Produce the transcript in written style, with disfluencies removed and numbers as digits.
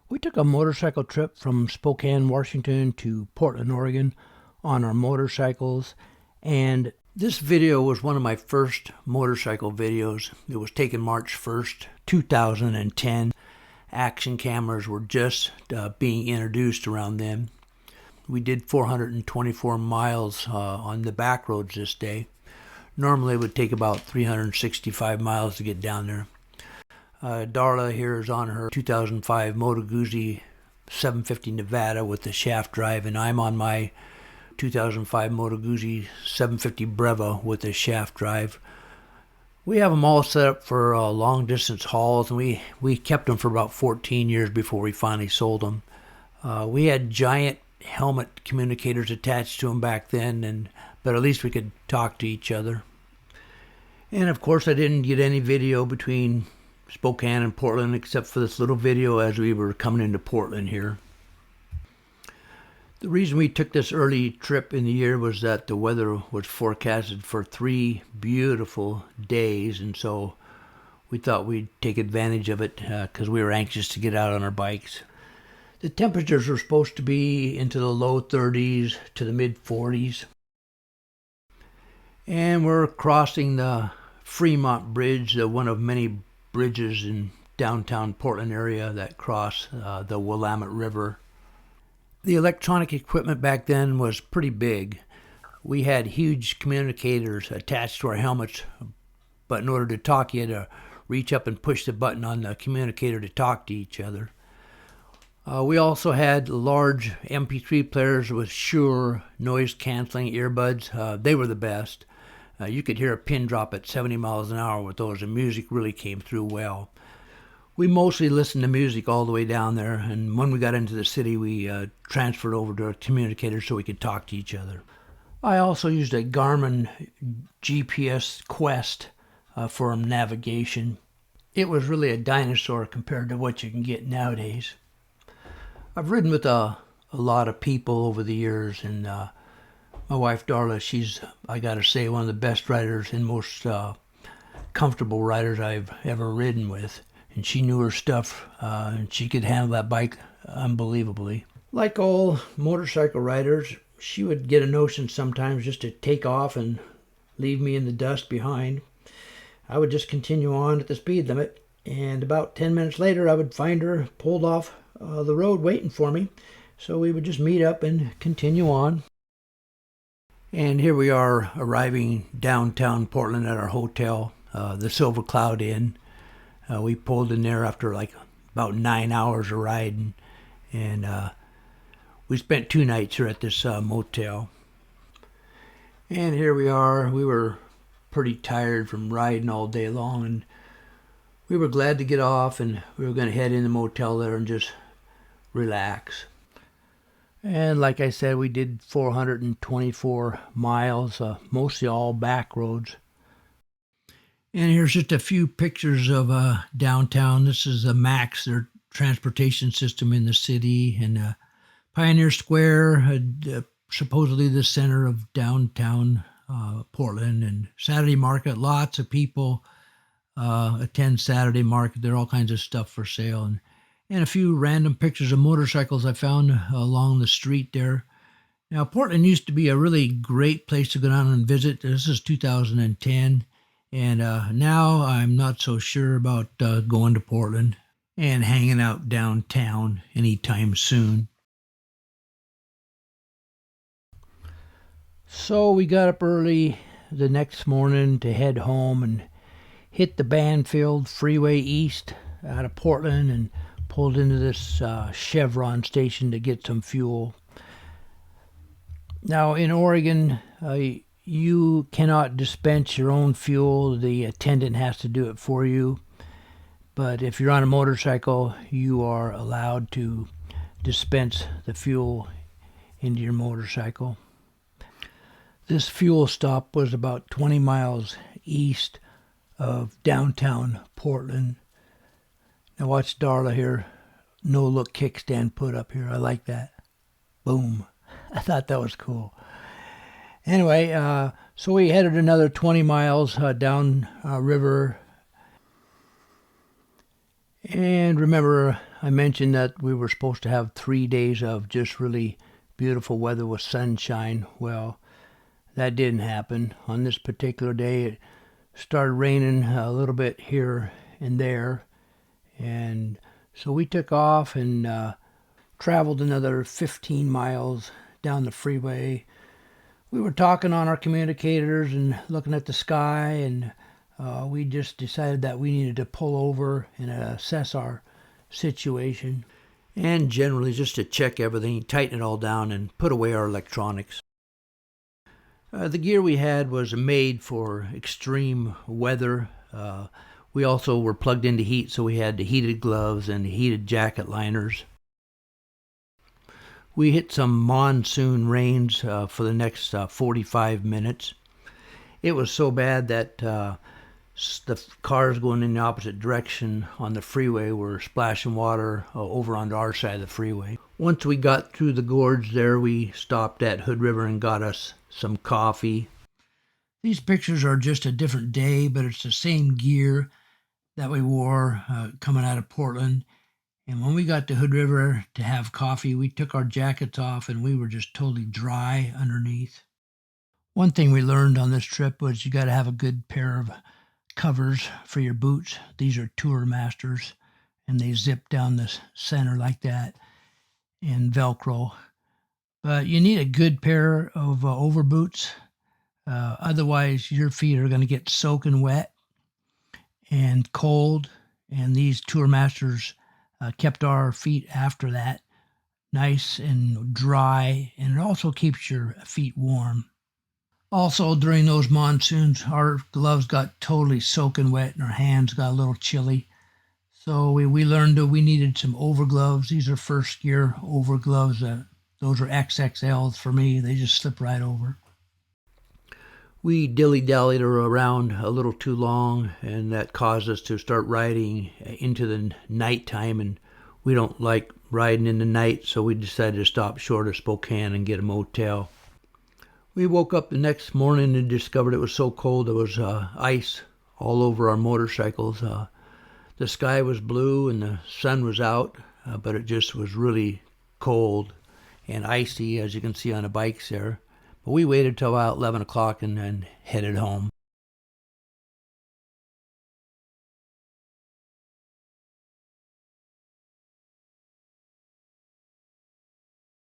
We took a motorcycle trip from Spokane, Washington to Portland, Oregon on our motorcycles, and this video was one of my first motorcycle videos. It was taken March 1st, 2010. Action cameras were just being introduced around then. We did 424 miles on the back roads this day. Normally it would take about 365 miles to get down there. Darla here is on her 2005 Moto Guzzi 750 Nevada with the shaft drive, and I'm on my 2005 Moto Guzzi 750 Breva with the shaft drive. We have them all set up for long distance hauls, and we kept them for about 14 years before we finally sold them. We had giant helmet communicators attached to them back then, but at least we could talk to each other. And of course I didn't get any video between Spokane and Portland except for this little video as we were coming into Portland here. The reason we took this early trip in the year was that the weather was forecasted for 3 beautiful days, and so we thought we'd take advantage of it because we were anxious to get out on our bikes. The temperatures were supposed to be into the low 30s to the mid 40s. And we're crossing the Fremont Bridge, one of many bridges in downtown Portland area that cross the Willamette River. The electronic equipment back then was pretty big. We had huge communicators attached to our helmets, but in order to talk you had to reach up and push the button on the communicator to talk to each other. We also had large MP3 players with Shure noise-canceling earbuds. They were the best. You could hear a pin drop at 70 miles an hour with those, and music really came through well. We mostly listened to music all the way down there, and when we got into the city, we transferred over to a communicator so we could talk to each other. I also used a Garmin GPS Quest for navigation. It was really a dinosaur compared to what you can get nowadays. I've ridden with a lot of people over the years, and my wife Darla, she's, I gotta say, one of the best riders and most comfortable riders I've ever ridden with. And she knew her stuff, and she could handle that bike unbelievably. Like all motorcycle riders, she would get a notion sometimes just to take off and leave me in the dust behind. I would just continue on at the speed limit, and about 10 minutes later I would find her pulled off the road waiting for me. So we would just meet up and continue on. And here we are arriving downtown Portland at our hotel, the Silver Cloud Inn. We pulled in there after like about 9 hours of riding, and we spent 2 nights here at this motel. And here we are. We were pretty tired from riding all day long, and we were glad to get off, and we were going to head in the motel there and just relax. And like I said, we did 424 miles, mostly all back roads. And here's just a few pictures of downtown. This is the MAX, their transportation system in the city, and Pioneer Square, supposedly the center of downtown Portland, and Saturday Market. Lots of people attend Saturday Market. There are all kinds of stuff for sale, and a few random pictures of motorcycles I found along the street there. Now, Portland used to be a really great place to go down and visit. This is 2010. And now I'm not so sure about going to Portland and hanging out downtown anytime soon. So we got up early the next morning to head home and hit the Banfield Freeway East out of Portland and pulled into this Chevron station to get some fuel. Now in Oregon, you cannot dispense your own fuel. The attendant has to do it for you. But if you're on a motorcycle, you are allowed to dispense the fuel into your motorcycle. This fuel stop was about 20 miles east of downtown Portland. Now watch Darla here. No-look kickstand put up here. I like that. Boom. I thought that was cool. Anyway, so we headed another 20 miles down river. And remember, I mentioned that we were supposed to have 3 days of just really beautiful weather with sunshine. Well, that didn't happen. On this particular day, it started raining a little bit here and there. And so we took off and traveled another 15 miles down the freeway. We were talking on our communicators and looking at the sky, and we just decided that we needed to pull over and assess our situation. And generally just to check everything, tighten it all down, and put away our electronics. The gear we had was made for extreme weather. We also were plugged into heat, so we had the heated gloves and the heated jacket liners. We hit some monsoon rains for the next 45 minutes. It was so bad that the cars going in the opposite direction on the freeway were splashing water over onto our side of the freeway. Once we got through the gorge there, we stopped at Hood River and got us some coffee. These pictures are just a different day, but it's the same gear that we wore coming out of Portland. And when we got to Hood River to have coffee, we took our jackets off and we were just totally dry underneath. One thing we learned on this trip was you got to have a good pair of covers for your boots. These are Tour Masters, and they zip down the center like that and Velcro. But you need a good pair of overboots. Otherwise, your feet are going to get soaking wet and cold. And these Tour Masters kept our feet after that nice and dry, and it also keeps your feet warm. Also, during those monsoons, our gloves got totally soaking wet and our hands got a little chilly. So we learned that we needed some overgloves. These are first gear overgloves. Those are XXLs for me. They just slip right over. We dilly-dallied around a little too long, and that caused us to start riding into the nighttime, and we don't like riding in the night, so we decided to stop short of Spokane and get a motel. We woke up the next morning and discovered it was so cold there was ice all over our motorcycles. The sky was blue and the sun was out, but it just was really cold and icy, as you can see on the bikes there. But we waited till about 11 o'clock and then headed home.